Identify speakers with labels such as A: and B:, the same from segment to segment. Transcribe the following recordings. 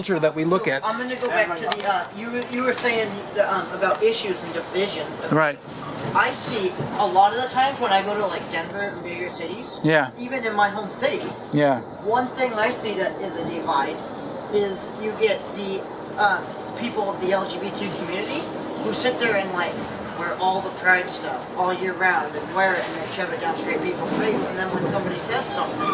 A: culture that we look at.
B: I'm going to go back to the, you were saying about issues and division.
A: Right.
B: I see a lot of the times when I go to like Denver and bigger cities,
A: Yeah.
B: even in my home city,
A: Yeah.
B: one thing I see that is a divide is you get the people of the LGBT community who sit there and like wear all the pride stuff all year round and wear it and then shove it down straight people's face, and then when somebody says something,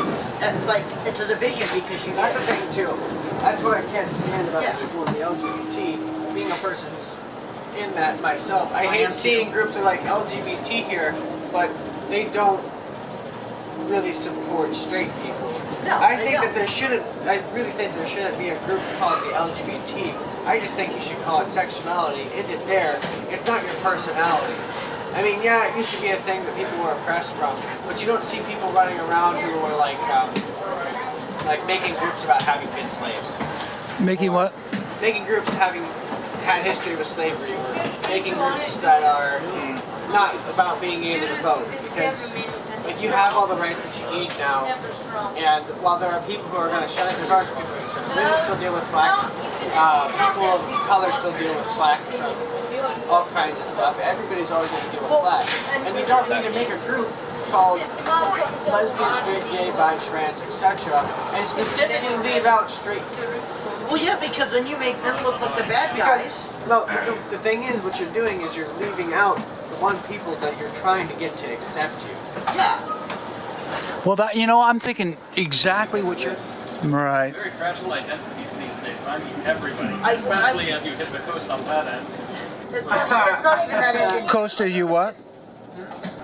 B: like it's a division because you get...
C: That's a thing too. That's what I can't stand about
B: Yeah.
C: people in the LGBT, being a person who's in that myself. I
B: am
C: hate seeing groups of like LGBT here, but they don't really support straight people.
B: No,
C: I
B: they
C: think
B: don't.
C: that there shouldn't, I really think there shouldn't be a group called the LGBT. I just think you should call it sexuality. End it there. It's not your personality. I mean, yeah, it used to be a thing that people were oppressed from, but you don't see people running around who are like making groups about having been slaves.
A: Making what?
C: Making groups having had history with slavery, or making groups that are not about being able to vote. Because if you have all the rights that you need now, and while there are people who are going to shut it, there's always people who shut it. Women still deal with black, people of color still deal with black, all kinds of stuff. Everybody's always going to deal with black. And you don't need to make a group called lesbian, straight, gay, bi, trans, etc. and specifically leave out straight people.
B: Well, yeah, because then you make them look like the bad guys.
C: No, the thing is, what you're doing is you're leaving out the one people that you're trying to get to accept you.
B: Yeah.
A: Well, that I'm thinking exactly what you're. Right.
D: Very fragile identities these days. I mean, everybody, especially as you hit the coast on that end.
B: It's not even that end.
A: Costa, you what?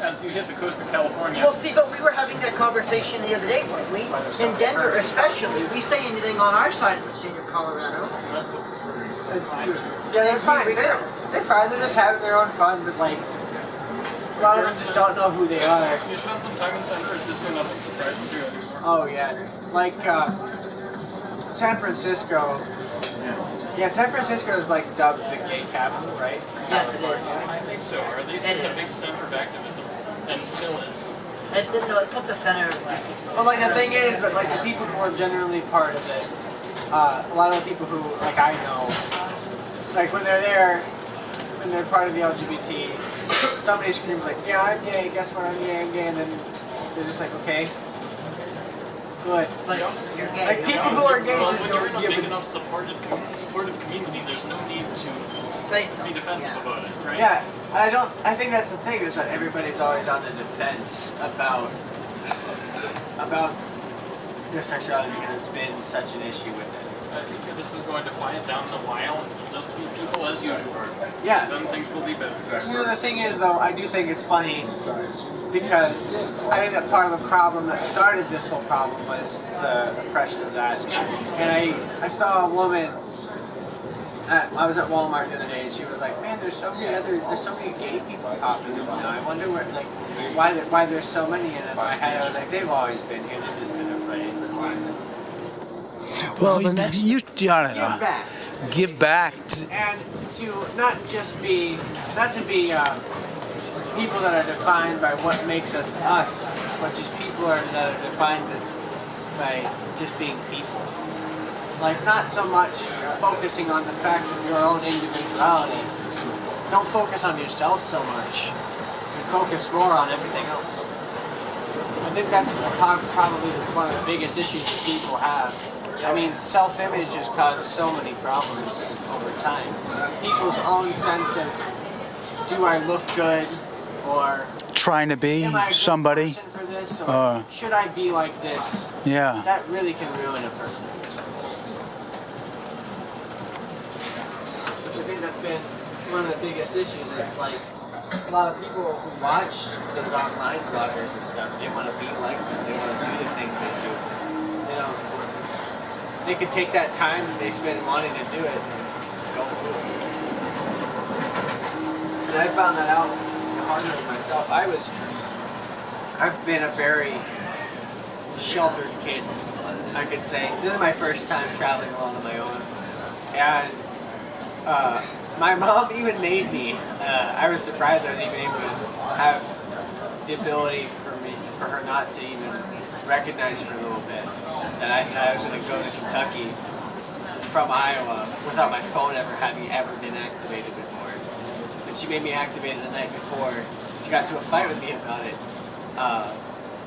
D: As you hit the coast of California.
B: Well, see, but we were having that conversation the other day, weren't we? In Denver, especially. We say anything on our side of the state of Colorado.
C: Yeah, they're fine. They're fine. They're just having their own fun, but like a lot of them just don't know who they are.
D: You spent some time in San Francisco, nothing surprises you anymore.
C: Oh yeah, like San Francisco. Yeah, San Francisco is like dubbed the gay capital, right?
B: Yes, it is.
D: I think so, or at least it's a big center of activism, and still is.
B: No, it's not the center of
C: But like the thing is that like the people who are generally part of it, a lot of the people who like I know, like when they're there, when they're part of the LGBT, somebody screams like, "Yeah, I'm gay. Guess what? I'm gay. I'm gay," and then they're just like, "Okay, good."
B: It's like, you're gay.
C: Like people who are gay
D: Well,
C: just
D: when you're in
C: don't
D: a
C: give
D: big
C: a
D: enough supportive community, there's no need to
B: say
D: be
B: something.
D: defensive about it, right?
C: Yeah, I think that's the thing, is that everybody's always on the defense about their sexuality because it's been such an issue with it.
D: I think that this is going to quiet down in a while, and just be people as usual.
C: Yeah.
D: Then things will be better.
C: You know, the thing is, though, I do think it's funny because I think that part of the problem that started this whole problem was the oppression of that. And I saw a woman. I was at Walmart the other day, and she was like, "Man, there's so many gay people popping up now. I wonder why there's so many." And in my head, I was like, "They've always been here. They've just been afraid."
A: Well, the next you I don't know.
C: Give back.
A: Give back.
C: And to not to be people that are defined by what makes us us, but just people that are defined by just being people. Like, not so much focusing on the fact of your own individuality. Don't focus on yourself so much. And focus more on everything else. I think that's probably one of the biggest issues that people have. I mean, self-image has caused so many problems over time. People's own sense of, do I look good, or
A: Trying to be
C: am I a good
A: somebody.
C: person for this, or should I be like this?
A: Yeah.
C: That really can ruin a person. Which I think that's been one of the biggest issues. It's like a lot of people who watch those online bloggers and stuff, they want to be like them. They want to do the things they do. You know, they could take that time that they spend wanting to do it and go do it. And I found that out harder than myself. I've been a very sheltered kid, I could say. This is my first time traveling alone on my own. And my mom even made me, I was surprised I was even able to have the ability for her not to even recognize for a little bit that I was going to go to Kentucky from Iowa without my phone having ever been activated before. And she made me activate it the night before. She got to a fight with me about it,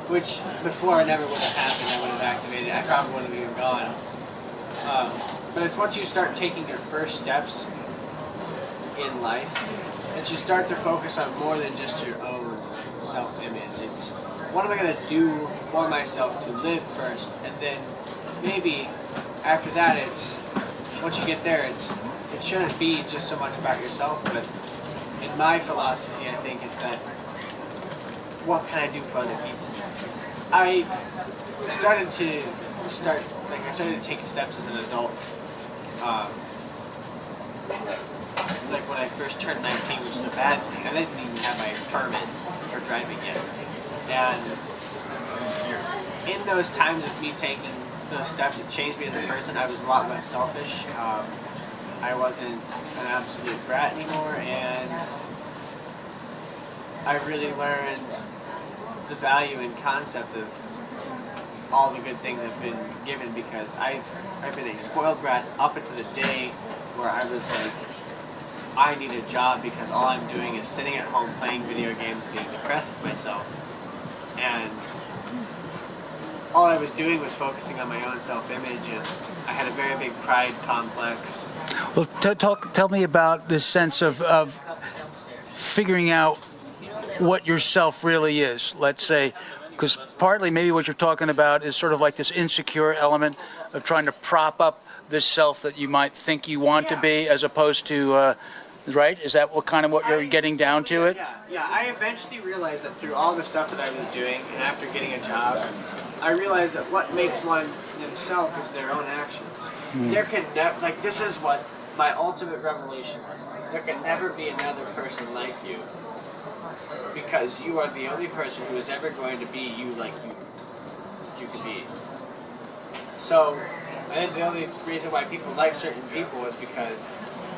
C: which before it never would have happened. I would have activated it. I probably would have even gone. But it's once you start taking your first steps in life that you start to focus on more than just your own self-image. It's what am I going to do for myself to live first, and then maybe after that, it's once you get there, it shouldn't be just so much about yourself, but in my philosophy, I think it's that what can I do for other people? I started to take steps as an adult. Like when I first turned 19, which is a bad thing. I didn't even have my permit for driving yet. And in those times of me taking those steps, it changed me as a person. I was a lot less selfish. I wasn't an absolute brat anymore, and I really learned the value and concept of all the good things I've been given, because I've been a spoiled brat up until the day where I was like, I need a job because all I'm doing is sitting at home playing video games and being depressed with myself. And all I was doing was focusing on my own self-image, and I had a very big pride complex.
A: Well, tell me about this sense of figuring out what yourself really is, let's say, because partly maybe what you're talking about is sort of like this insecure element of trying to prop up this self that you might think you want to be, as opposed to, right? Is that what you're getting down to it?
C: Yeah. I eventually realized that through all the stuff that I was doing, and after getting a job, I realized that what makes one themselves is their own actions. There can never, like, this is what my ultimate revelation was. There can never be another person like you, because you are the only person who is ever going to be you like you could be. So, I think the only reason why people like certain people is because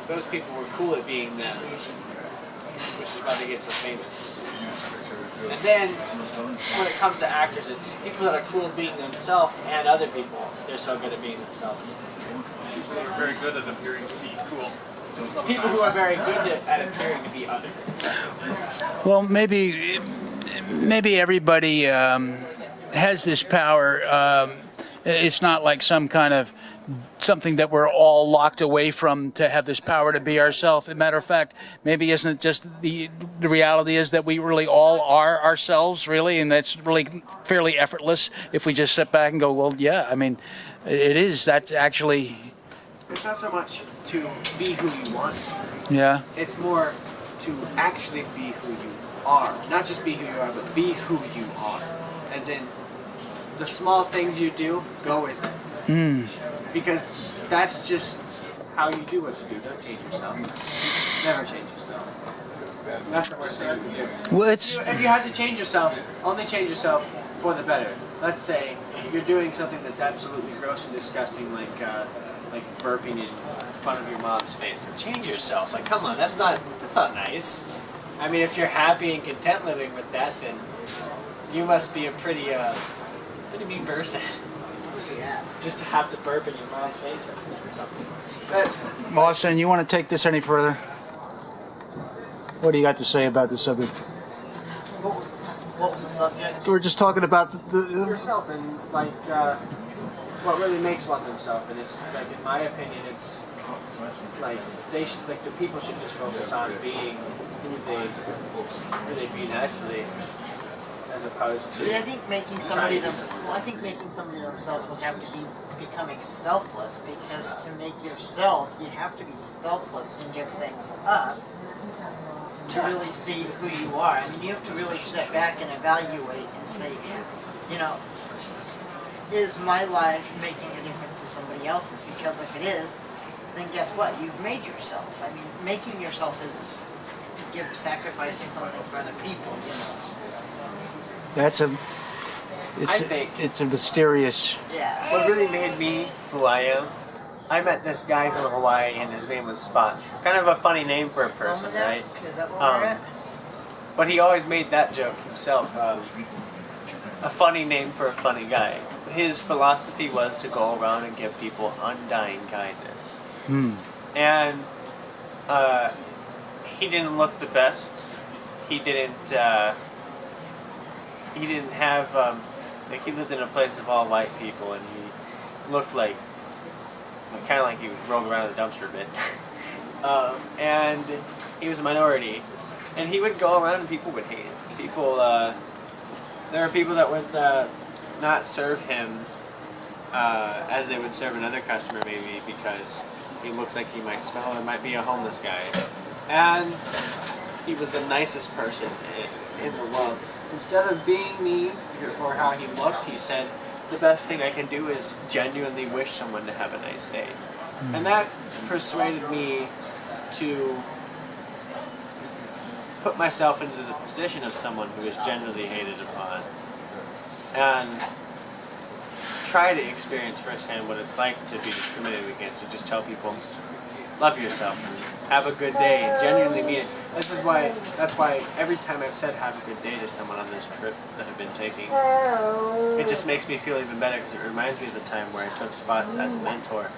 C: those people were cool at being them, which is why they get so famous. And then, when it comes to actors, it's people that are cool at being themselves and other people. They're so good at being themselves.
D: People who are very good at appearing to be cool.
C: People who are very good at appearing to be other.
A: Well, maybe everybody has this power. It's not like some kind of something that we're all locked away from, to have this power to be ourselves. As a matter of fact, maybe isn't it just the reality is that we really all are ourselves, really, and that's really fairly effortless if we just sit back and go, well, yeah, I mean, it is. That's actually...
C: It's not so much to be who you want.
A: Yeah.
C: It's more to actually be who you are. Not just be who you are, but be who you are. As in, the small things you do, go with it. Because that's just how you do what you do. Don't change yourself. Never change yourself. That's the worst thing you can do.
A: Well,
C: If you have to change yourself, only change yourself for the better. Let's say you're doing something that's absolutely gross and disgusting, like burping in front of your mom's face. Change yourself. Like, come on, that's not nice. I mean, if you're happy and content living with that, then you must be a pretty mean person.
B: Yeah.
C: Just to have to burp in your mom's face or something. But
A: Austin, you want to take this any further? What do you got to say about the subject?
B: What was the subject?
A: We're just talking about the
C: yourself and like what really makes one themselves, and it's like, in my opinion, it's like the people should just focus on being who they be naturally, as opposed to.
B: See, I think making somebody themselves would have to be becoming selfless, because to make yourself, you have to be selfless and give things up to really see who you are. I mean, you have to really step back and evaluate and say, you know, is my life making a difference to somebody else's? Because if it is, then guess what? You've made yourself. I mean, making yourself is sacrificing something for other people, you know.
A: It's a mysterious.
B: Yeah.
C: What really made me who I am, I met this guy from Hawaii, and his name was Spot. Kind of a funny name for a person, right?
B: Is that what we're at?
C: But he always made that joke himself. A funny name for a funny guy. His philosophy was to go around and give people undying kindness. And he didn't look the best. He didn't have like he lived in a place of all white people, and he looked like kind of like he rolled around in the dumpster a bit. And he was a minority, and he would go around and people would hate him. People, there are people that would not serve him as they would serve another customer, maybe because he looks like he might smell or might be a homeless guy. And he was the nicest person in the world. Instead of being mean for how he looked, he said, the best thing I can do is genuinely wish someone to have a nice day. And that persuaded me to put myself into the position of someone who is generally hated upon and try to experience firsthand what it's like to be discriminated against, and just tell people, love yourself and have a good day and genuinely mean it. That's why every time I've said have a good day to someone on this trip that I've been taking, it just makes me feel even better because it reminds me of the time where I took spots as a mentor.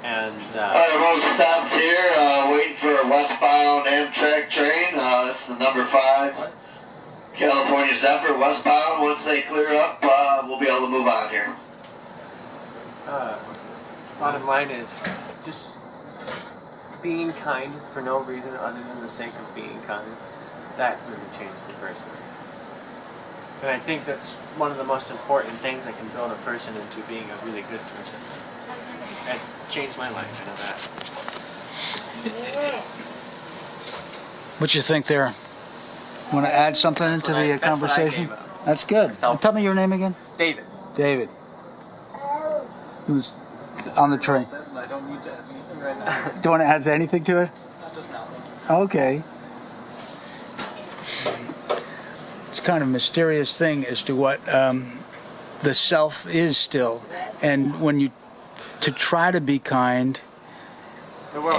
C: And
E: Alright, road stopped here, waiting for a westbound Amtrak train. That's the number 5 California Zephyr westbound. Once they clear up, we'll be able to move on here.
C: Bottom line is just being kind for no reason other than the sake of being kind. That really changes the person. And I think that's one of the most important things that can build a person into being a really good person. It changed my life, I know that.
A: What you think there? Want to add something into the conversation? That's good. Tell me your name again.
C: David.
A: David. Who's on the train?
D: I don't need to add anything right now.
A: Do you want to add anything to it?
D: Not just now, thank you.
A: Okay. It's kind of a mysterious thing as to what the self is still, and when you to try to be kind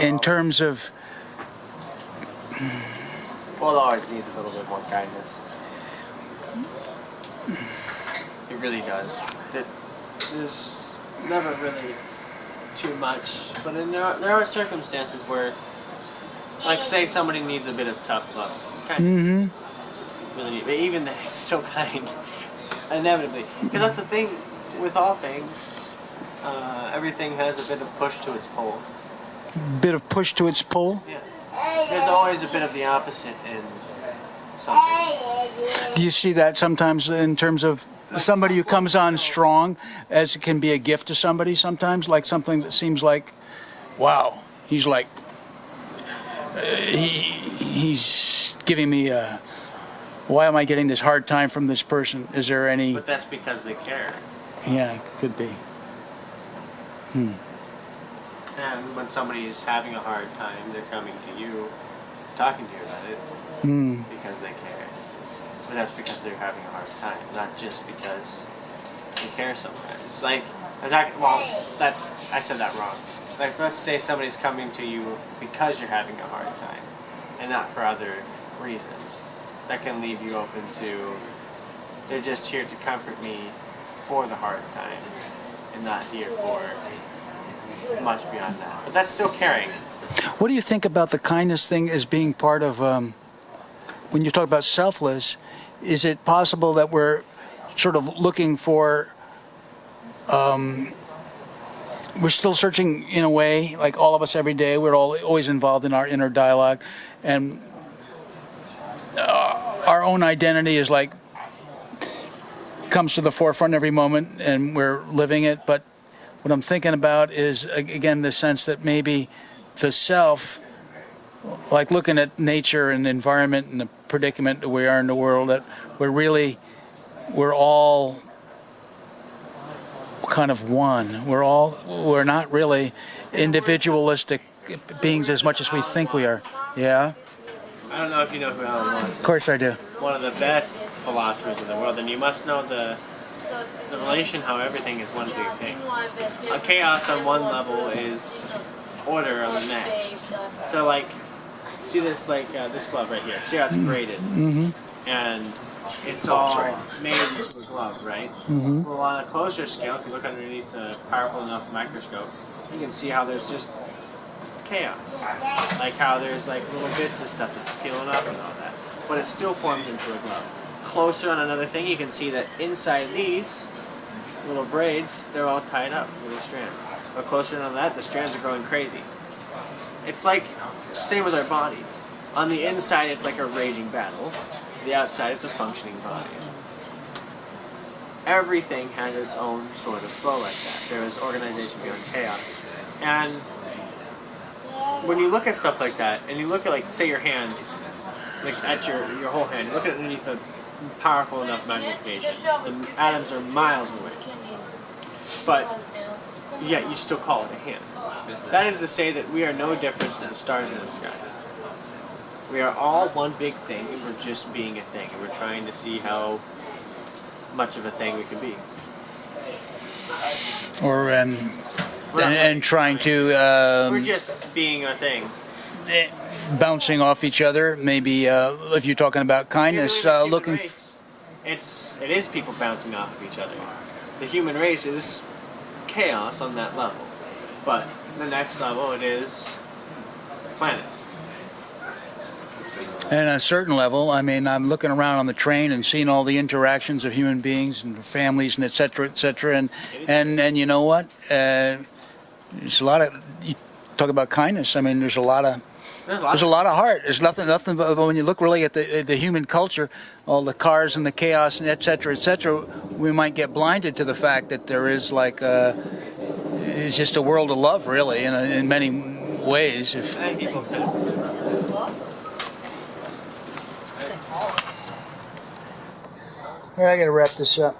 A: in terms of
C: The world always needs a little bit more kindness. It really does. There's never really too much, but there are circumstances where, like, say somebody needs a bit of tough love. Kind of really need, but even then, it's still kind. Inevitably, because that's the thing with all things. Everything has a bit of push to its pull.
A: bit of push to its pull.
C: Yeah. There's always a bit of the opposite in something.
A: Do you see that sometimes in terms of somebody who comes on strong, as it can be a gift to somebody sometimes, like something that seems like, wow, he's like, he's giving me a, why am I getting this hard time from this person? Is there any?
C: But that's because they care.
A: Yeah, could be.
C: And when somebody's having a hard time, they're coming to you, talking to you about it, because they care. But that's because they're having a hard time, not just because they care sometimes. Like, I said that wrong. Like, let's say somebody's coming to you because you're having a hard time, and not for other reasons. That can leave you open to, they're just here to comfort me for the hard time, and not here for much beyond that. But that's still caring.
A: What do you think about the kindness thing as being part of, when you talk about selfless, is it possible that we're sort of looking for, we're still searching in a way, like all of us every day, we're all always involved in our inner dialogue, and our own identity is like, comes to the forefront every moment, and we're living it, but what I'm thinking about is, again, the sense that maybe the self, like looking at nature and the environment and the predicament that we are in the world, that we're all kind of one. We're not really individualistic beings as much as we think we are. Yeah?
C: I don't know if you know who Alan Watts is.
A: Of course I do.
C: One of the best philosophers in the world, and you must know the relation how everything is one big thing. A chaos on one level is order on the next. So, like, see this, like, this glove right here. See how it's braided? And it's all made into a glove, right? Well, on a closer scale, if you look underneath a powerful enough microscope, you can see how there's just chaos. Like how there's like little bits of stuff that's peeling up and all that. But it still forms into a glow. Closer on another thing, you can see that inside these little braids, they're all tied up with the strands. But closer on that, the strands are growing crazy. It's like, same with our bodies. On the inside, it's like a raging battle. The outside, it's a functioning body. Everything has its own sort of flow like that. There is organization beyond chaos. And when you look at stuff like that, and you look at, like, say your hand, like at your whole hand, look at it underneath a powerful enough magnification. The atoms are miles away. But yet you still call it a hand. That is to say that we are no different than the stars in the sky. We are all one big thing, and we're just being a thing, and we're trying to see how much of a thing we can be.
A: Or and trying to
C: We're just being a thing.
A: bouncing off each other. Maybe if you're talking about kindness,
C: Human
A: looking.
C: race, it is people bouncing off of each other. The human race is chaos on that level, but the next level it is planet.
A: And at a certain level, I mean, I'm looking around on the train and seeing all the interactions of human beings and families and et cetera, and you know what? There's a lot of, you talk about kindness. I mean, there's a lot of heart. There's nothing. But when you look really at the human culture, all the cars and the chaos and et cetera, we might get blinded to the fact that there is like it's just a world of love, really, in many ways. If
C: And people say,
B: That's awesome.
A: all right, I got to wrap this up.